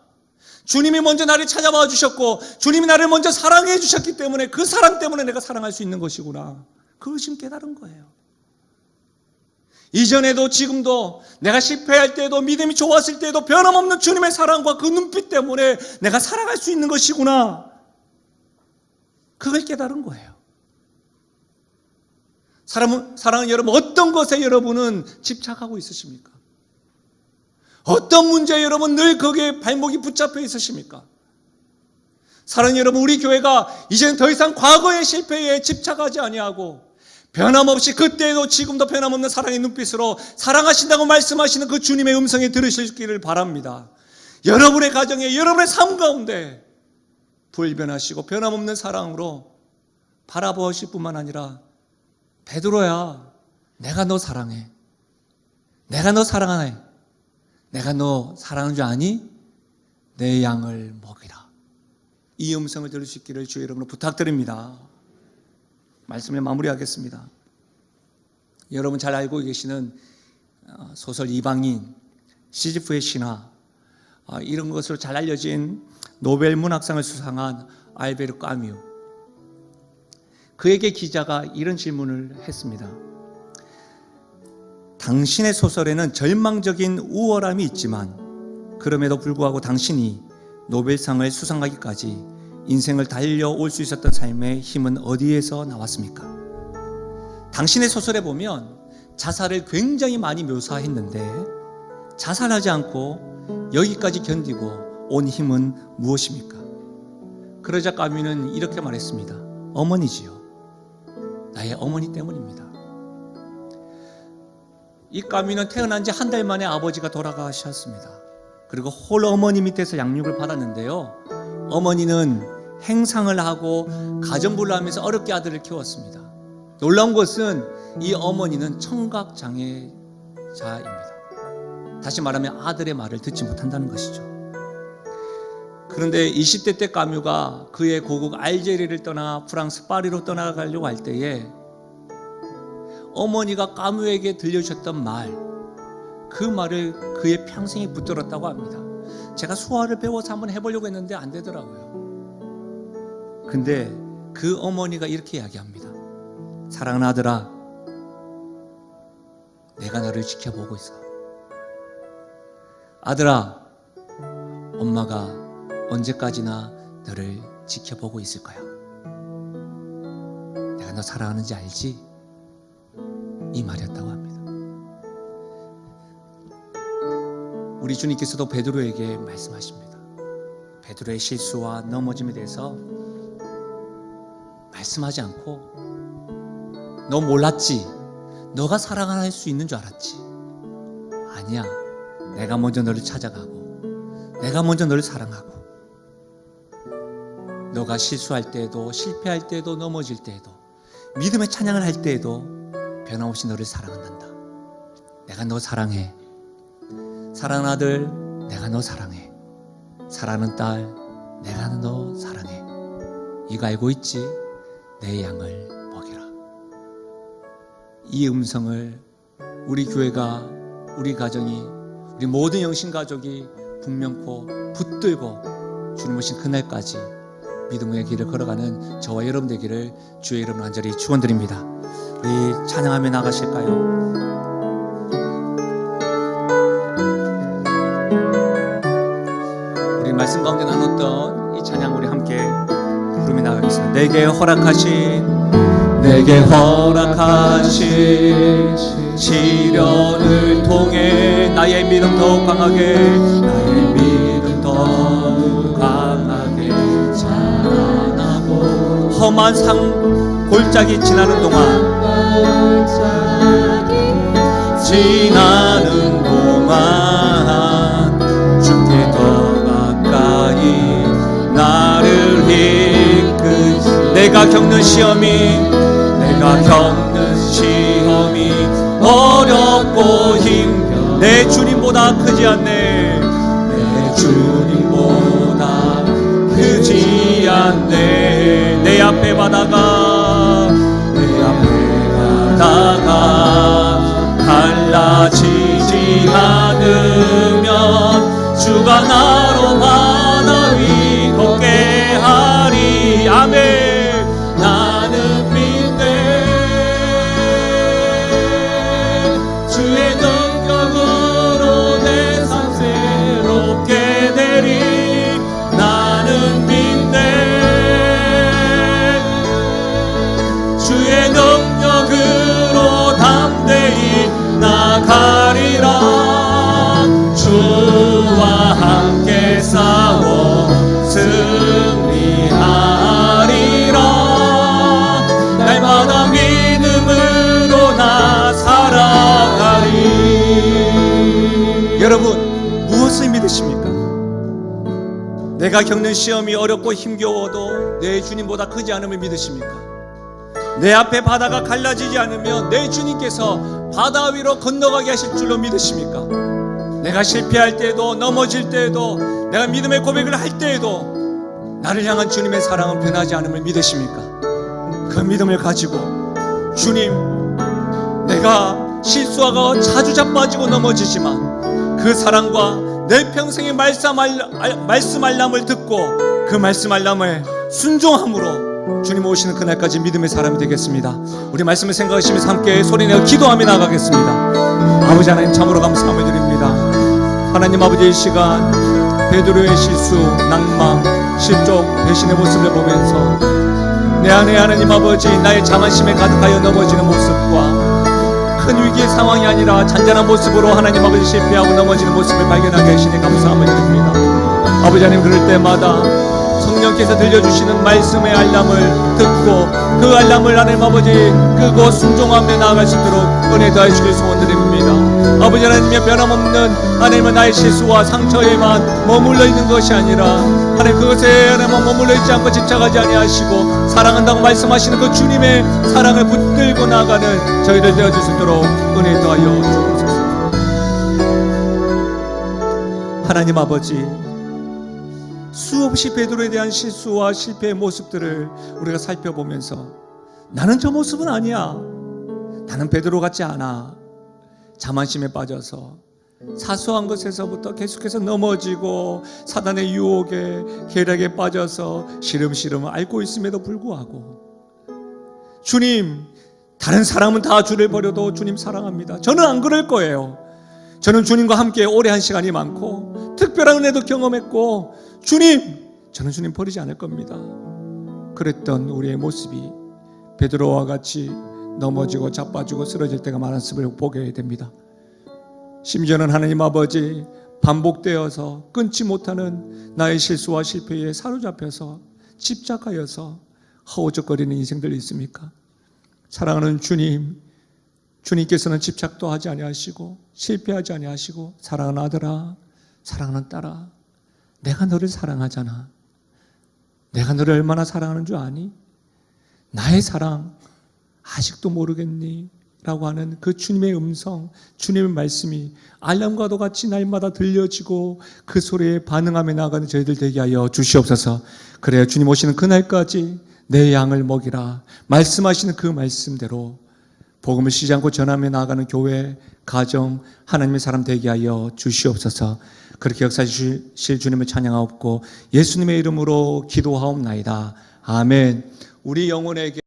주님이 먼저 나를 찾아봐 주셨고 주님이 나를 먼저 사랑해 주셨기 때문에 그 사랑 때문에 내가 사랑할 수 있는 것이구나. 그걸 지금 깨달은 거예요. 이전에도 지금도 내가 실패할 때도 믿음이 좋았을 때도 변함없는 주님의 사랑과 그 눈빛 때문에 내가 살아갈 수 있는 것이구나. 그걸 깨달은 거예요. 사랑하는 여러분, 어떤 것에 여러분은 집착하고 있으십니까? 어떤 문제에 여러분 늘 거기에 발목이 붙잡혀 있으십니까? 사랑하는 여러분, 우리 교회가 이제는 더 이상 과거의 실패에 집착하지 아니하고 변함없이 그때에도 지금도 변함없는 사랑의 눈빛으로 사랑하신다고 말씀하시는 그 주님의 음성에 들으시기를 바랍니다. 여러분의 가정에, 여러분의 삶 가운데 불변하시고 변함없는 사랑으로 바라보실 뿐만 아니라 베드로야, 내가 너 사랑해. 내가 너 사랑하네. 내가 너 사랑하는 줄 아니? 내 양을 먹이라. 이 음성을 들을 수 있기를 주의 이름으로 부탁드립니다. 말씀을 마무리하겠습니다. 여러분 잘 알고 계시는 소설 이방인, 시지프의 신화, 이런 것으로 잘 알려진 노벨 문학상을 수상한 알베르 까뮤. 그에게 기자가 이런 질문을 했습니다. 당신의 소설에는 절망적인 우월함이 있지만 그럼에도 불구하고 당신이 노벨상을 수상하기까지 인생을 달려올 수 있었던 삶의 힘은 어디에서 나왔습니까? 당신의 소설에 보면 자살을 굉장히 많이 묘사했는데 자살하지 않고 여기까지 견디고 온 힘은 무엇입니까? 그러자 까뮤는 이렇게 말했습니다. 어머니지요. 나의 어머니 때문입니다. 이 까뮤는 태어난 지 한 달 만에 아버지가 돌아가셨습니다. 그리고 홀 어머니 밑에서 양육을 받았는데요, 어머니는 행상을 하고 가정부를 하면서 어렵게 아들을 키웠습니다. 놀라운 것은 이 어머니는 청각장애자입니다. 다시 말하면 아들의 말을 듣지 못한다는 것이죠. 그런데 20대 때 까뮤가 그의 고국 알제리를 떠나 프랑스 파리로 떠나가려고 할 때에 어머니가 까뮤에게 들려주셨던 말, 그 말을 그의 평생에 붙들었다고 합니다. 제가 수화를 배워서 한번 해보려고 했는데 안 되더라고요. 근데 그 어머니가 이렇게 이야기합니다. 사랑하는 아들아, 내가 너를 지켜보고 있어. 아들아, 엄마가 언제까지나 너를 지켜보고 있을 거야. 내가 너 사랑하는지 알지? 이 말이었다고 합니다. 우리 주님께서도 베드로에게 말씀하십니다. 베드로의 실수와 넘어짐에 대해서 말씀하지 않고 너 몰랐지? 너가 사랑할 수 있는 줄 알았지? 아니야. 내가 먼저 너를 찾아가고 내가 먼저 너를 사랑하고 너가 실수할 때에도 실패할 때에도 넘어질 때에도 믿음의 찬양을 할 때에도 변함없이 너를 사랑한단다. 내가 너 사랑해. 사랑하는 아들, 내가 너 사랑해. 사랑하는 딸, 내가 너 사랑해. 이거 알고 있지? 내 양을 먹이라. 이 음성을 우리 교회가, 우리 가정이, 우리 모든 영신가족이 분명코 붙들고 주님 오신 그날까지 믿음의 길을 걸어가는 저와 여러분 되기를 주의 이름으로 간절히 축원드립니다. 우리 찬양하며 나가실까요? 우리 말씀 가운데 나눴던 이 찬양 우리 함께 부르며 나가겠습니다. 내게 허락하신 시련을 통해 나의 믿음 더욱 강하게 자라나고 험한 골짜기 지나는 동안 주께 더 가까이 나를 이끄시 내가 겪는 시험이 어렵고 힘겨 내 주님보다 크지 않네. 내 주님보다 크지 않네. 내 앞에 바다가 바다가 갈라지지 않으면 주가 나로 바다 위 걷게 하리. 아멘. 나는 믿네 주의 능력으로 내 삶 새롭게 되리. 나는 믿네 주의 능력으로 담대히 나가리라. 주와 함께 싸워 승리하리라. 날마다 믿음으로 나 살아가리. 여러분, 무엇을 믿으십니까? 내가 겪는 시험이 어렵고 힘겨워도 내 주님보다 크지 않음을 믿으십니까? 내 앞에 바다가 갈라지지 않으면 내 주님께서 바다 위로 건너가게 하실 줄로 믿으십니까? 내가 실패할 때에도, 넘어질 때에도, 내가 믿음의 고백을 할 때에도 나를 향한 주님의 사랑은 변하지 않음을 믿으십니까? 그 믿음을 가지고 주님, 내가 실수하고 자주 자빠지고 넘어지지만 그 사랑과 내 평생의 말씀 알람을 듣고 그 말씀 알람에 순종함으로 주님 오시는 그날까지 믿음의 사람이 되겠습니다. 우리 말씀을 생각하시면서 함께 소리내어 기도하며 나가겠습니다. 아버지 하나님, 참으로 감사함을 드립니다. 하나님 아버지, 이 시간 베드로의 실수, 낭망, 실족, 배신의 모습을 보면서 내 안에 하나님 아버지 나의 자만심에 가득하여 넘어지는 모습과 큰 위기의 상황이 아니라 잔잔한 모습으로 하나님 아버지 실패하고 넘어지는 모습을 발견하게 하시니 감사함을 드립니다. 아버지 하나님, 그럴 때마다 성령께서 들려주시는 말씀의 알람을 듣고 그 알람을 하나님 아버지 끄고 순종하며 나아갈 수 있도록 은혜 더해 주길 소원드립니다. 아버지 하나님의 변함없는 하나님은 나의 실수와 상처에만 머물러 있는 것이 아니라 하나님 그것에 하나님은 머물러 있지 않고 집착하지 아니하시고 사랑한다고 말씀하시는 그 주님의 사랑을 붙들고 나아가는 저희들 되어줄 수 있도록 은혜 더하여 주옵소서. 하나님 아버지, 수없이 베드로에 대한 실수와 실패의 모습들을 우리가 살펴보면서 나는 저 모습은 아니야, 나는 베드로 같지 않아, 자만심에 빠져서 사소한 것에서부터 계속해서 넘어지고 사단의 유혹에 계략에 빠져서 시름시름 앓고 있음에도 불구하고 주님, 다른 사람은 다 주를 버려도 주님 사랑합니다. 저는 안 그럴 거예요. 저는 주님과 함께 오래 한 시간이 많고 특별한 은혜도 경험했고 주님, 저는 주님 버리지 않을 겁니다. 그랬던 우리의 모습이 베드로와 같이 넘어지고 자빠지고 쓰러질 때가 많았음을 보게 됩니다. 심지어는 하나님 아버지 반복되어서 끊지 못하는 나의 실수와 실패에 사로잡혀서 집착하여서 허우적거리는 인생들이 있습니까? 사랑하는 주님, 주님께서는 집착도 하지 아니하시고 실패하지 아니하시고 사랑하는 아들아, 사랑하는 딸아, 내가 너를 사랑하잖아. 내가 너를 얼마나 사랑하는 줄 아니? 나의 사랑 아직도 모르겠니? 라고 하는 그 주님의 음성, 주님의 말씀이 알람과도 같이 날마다 들려지고 그 소리에 반응하며 나아가는 저희들 되게 하여 주시옵소서. 그래야 주님 오시는 그날까지 내 양을 먹이라 말씀하시는 그 말씀대로 복음을 쉬지 않고 전하며 나아가는 교회, 가정, 하나님의 사람 되게 하여 주시옵소서. 그렇게 역사하실 주님을 찬양하옵고 예수님의 이름으로 기도하옵나이다. 아멘. 우리 영혼에게